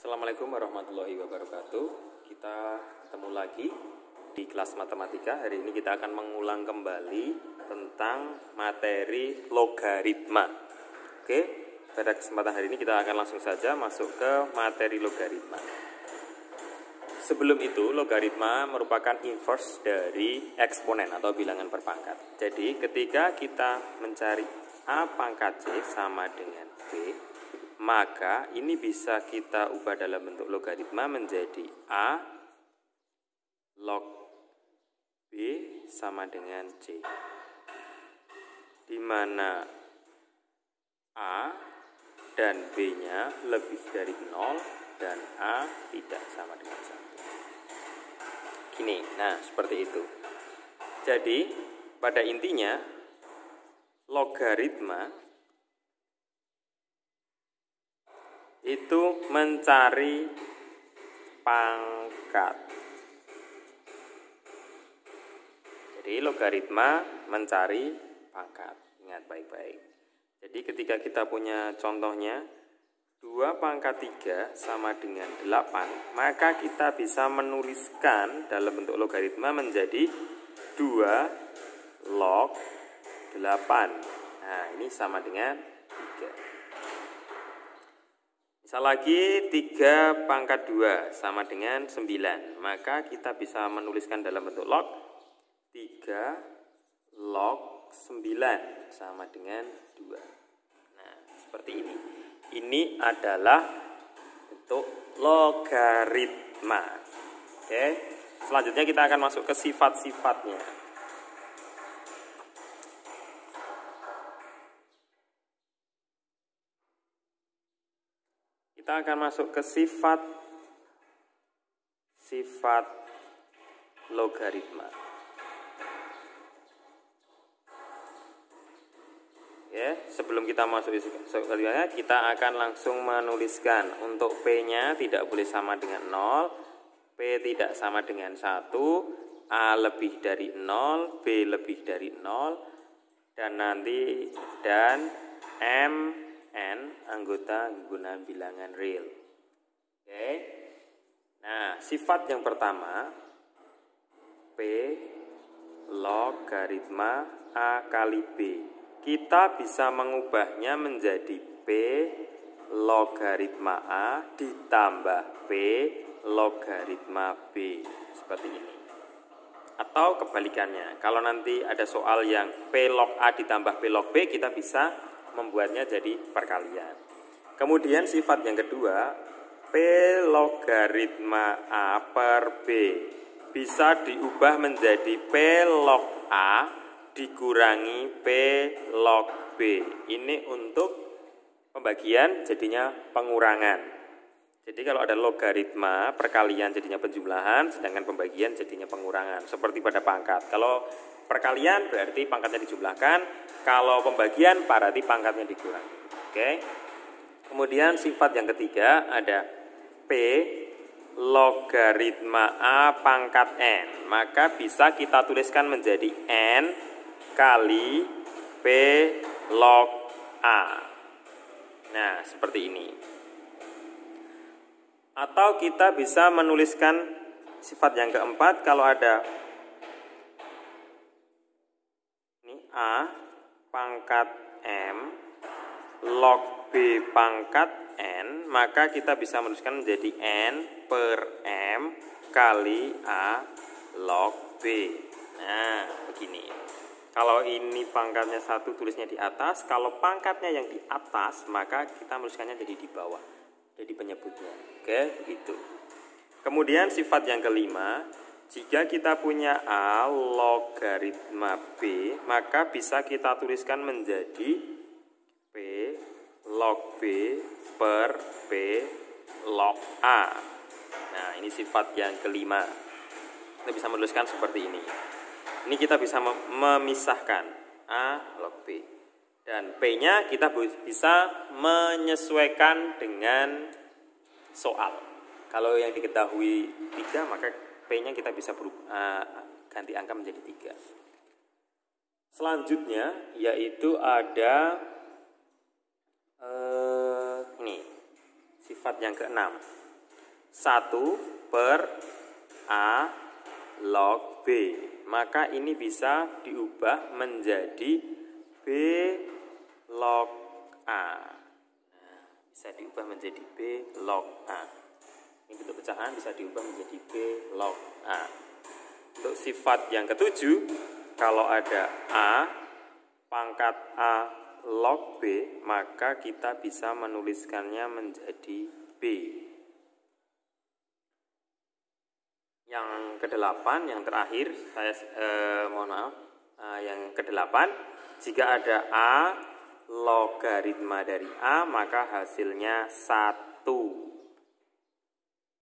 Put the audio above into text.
Assalamualaikum warahmatullahi wabarakatuh. Kita ketemu lagi di kelas matematika. Hari ini kita akan mengulang kembali tentang materi logaritma. Oke, pada kesempatan hari ini kita akan langsung saja masuk ke materi logaritma. Sebelum itu, logaritma merupakan inverse dari eksponen atau bilangan berpangkat. Jadi, ketika kita mencari A pangkat C sama dengan B, maka ini bisa kita ubah dalam bentuk logaritma menjadi A log B sama dengan C, di mana A dan B-nya lebih dari 0 dan A tidak sama dengan 1. Gini, nah seperti itu. Jadi pada intinya logaritma itu mencari pangkat. Jadi logaritma mencari pangkat. Ingat baik-baik. Jadi ketika kita punya contohnya 2 pangkat 3 sama dengan 8, maka kita bisa menuliskan dalam bentuk logaritma menjadi 2 log 8. Nah, ini sama dengan 3. Misal lagi 3 pangkat 2 sama dengan 9, maka kita bisa menuliskan dalam bentuk log 3 log 9 sama dengan 2. Nah, seperti ini. Ini adalah bentuk logaritma. Oke, selanjutnya kita akan masuk ke sifat-sifatnya. Kita akan masuk ke sifat logaritma. Ya, sebelum kita masuk ke logaritma, kita akan langsung menuliskan untuk P-nya tidak boleh sama dengan 0, P tidak sama dengan 1, A lebih dari 0, B lebih dari 0, dan M N anggota gunakan bilangan real. Oke. Nah, sifat yang pertama P logaritma A kali B. Kita bisa mengubahnya menjadi P logaritma A ditambah P logaritma B. Seperti ini. Atau kebalikannya, kalau nanti ada soal yang P log A ditambah P log B, kita bisa membuatnya jadi perkalian. Kemudian sifat yang kedua, P logaritma A per B bisa diubah menjadi P log A dikurangi P log B. Ini untuk pembagian jadinya pengurangan. Jadi kalau ada logaritma perkalian jadinya penjumlahan, sedangkan pembagian jadinya pengurangan. Seperti pada pangkat. Kalau perkalian berarti pangkatnya dijumlahkan, kalau pembagian berarti pangkatnya dikurangi. Oke. Kemudian sifat yang ketiga ada P logaritma A pangkat N. Maka bisa kita tuliskan menjadi N kali P log A. Nah, seperti ini. Atau kita bisa menuliskan sifat yang keempat kalau ada A pangkat M log B pangkat N, maka kita bisa menuliskan menjadi N per M kali A log B. Nah, begini. Kalau ini pangkatnya 1 tulisnya di atas, kalau pangkatnya yang di atas maka kita menuliskannya jadi di bawah, jadi penyebutnya. Oke, begitu. Kemudian sifat yang kelima, jika kita punya A logaritma B, maka bisa kita tuliskan menjadi P log B per P log A. Nah, ini sifat yang kelima. Kita bisa menuliskan seperti ini. Ini kita bisa memisahkan A log B. Dan P-nya kita bisa menyesuaikan dengan soal. Kalau yang diketahui 3, maka P-nya kita bisa ganti angka menjadi 3. Selanjutnya yaitu ada ini sifat yang keenam. 1 per A log B. Maka ini bisa diubah menjadi B log A. Nah, bisa diubah menjadi B log A. Ini bentuk pecahan bisa diubah menjadi B log A. Untuk sifat yang ketujuh, kalau ada A pangkat A log B, maka kita bisa menuliskannya menjadi B. Yang kedelapan, yang terakhir, saya mohon maaf, yang kedelapan, jika ada A logaritma dari A, maka hasilnya 1.